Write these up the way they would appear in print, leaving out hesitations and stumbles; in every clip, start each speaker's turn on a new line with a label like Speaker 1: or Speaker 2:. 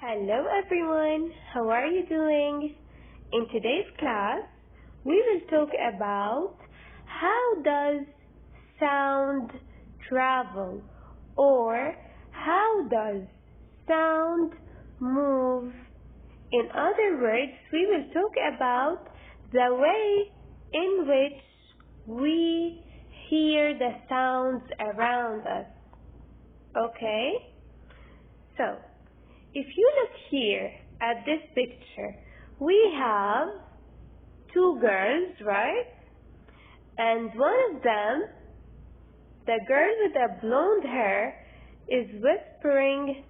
Speaker 1: Hello everyone, how are you doing? In today's class, we will talk about how does sound travel or how does sound move. In other words, we will talk about the way in which we hear the sounds around us. Okay? So, if you look here at this picture, we have two girls, right? And one of them, the girl with the blonde hair, is whispering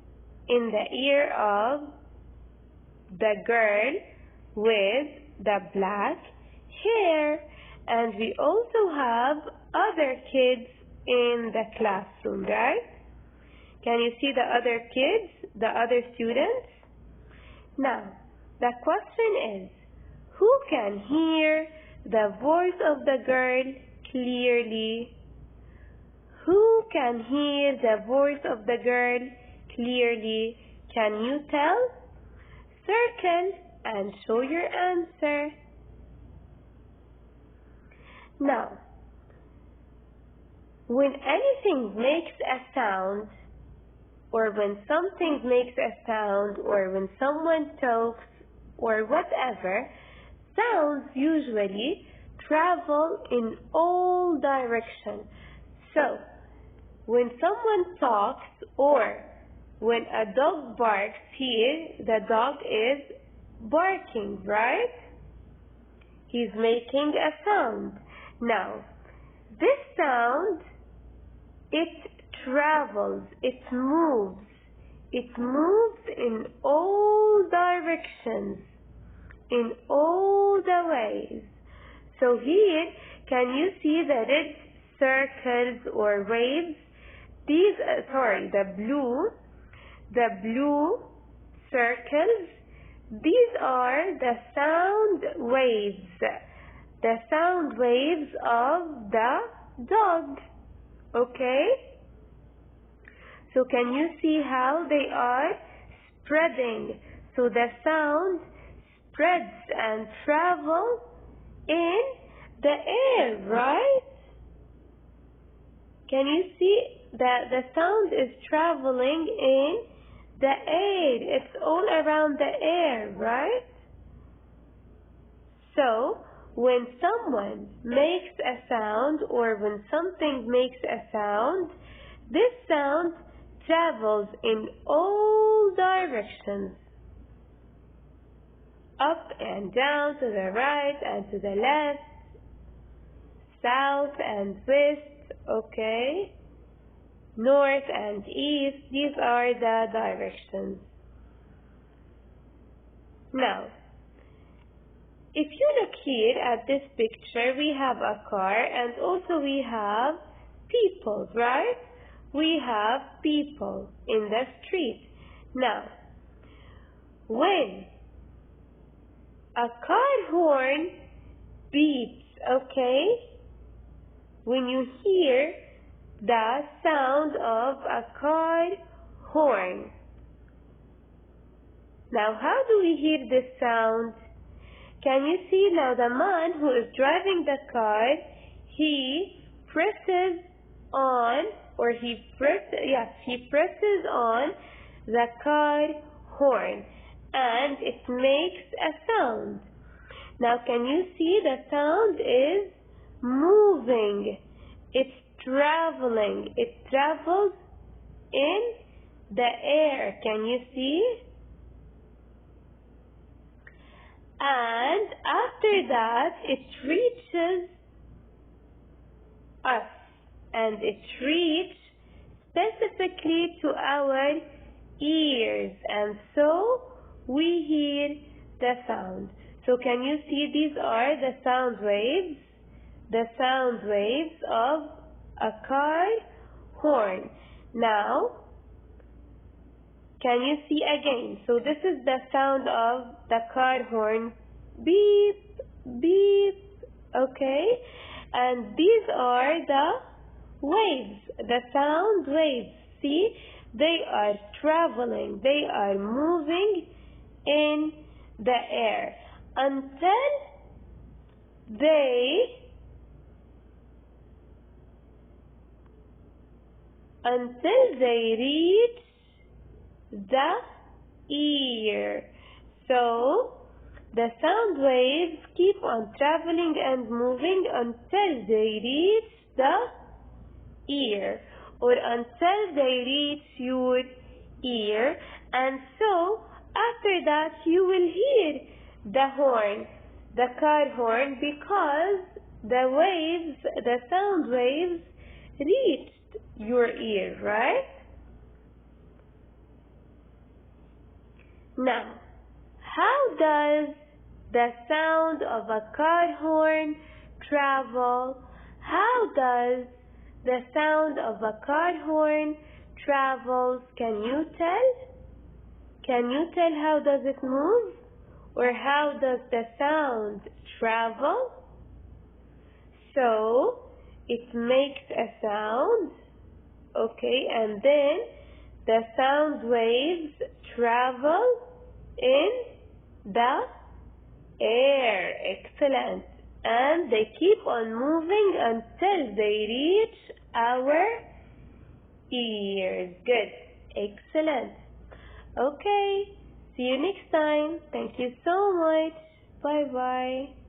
Speaker 1: in the ear of the girl with the black hair. And we also have other kids in the classroom, right? Can you see the other kids, the other students? Now, the question is, who can hear the voice of the girl clearly? Who can hear the voice of the girl clearly? Can you tell? Circle and show your answer. Now, when anything makes a sound, or when something makes a sound, or when someone talks, or whatever, sounds usually travel in all directions. So, when someone talks, or when a dog barks here, the dog is barking, right? He's making a sound. Now, this sound, it travels, it moves in all directions, in all the ways. So here, can you see the red circles or waves? These, the blue circles, these are the sound waves of the dog, okay? So can you see how they are spreading? So the sound spreads and travels in the air, right? Can you see that the sound is traveling in the air? It's all around the air, right? So when someone makes a sound or when something makes a sound, this sound travels in all directions, up and down, to the right and to the left, south and west, okay, north and east. These are the directions. Now, if you look here at this picture, we have a car and also we have people, right? We have people in the street. Now, when a car horn beeps, okay, when you hear the sound of a car horn. Now, how do we hear this sound? Can you see now the man who is driving the car, he presses on, or he presses on the car horn and it makes a sound. Now can you see the sound is moving, it's traveling, it travels in the air. Can you see? And after that it reaches us. And it reaches specifically to our ears, and so we hear the sound. So can you see these are the sound waves of a car horn. Now, can you see again? So this is the sound of the car horn, beep, beep, okay? And these are the waves, the sound waves. See, They are traveling. They are moving in the air until they reach the ear. So the sound waves keep on traveling and moving until they reach the ear, or until they reach your ear, and so after that you will hear the horn, the car horn, because the sound waves reached your ear, right? Now, how does the sound of a car horn travel? How does the sound of a car horn travels? Can you tell? Can you tell how does it move? Or how does the sound travel? So, it makes a sound, okay, and then the sound waves travel in the air. Excellent. And they keep on moving until they reach our ears. Good. Excellent. Okay. See you next time. Thank you so much. Bye-bye.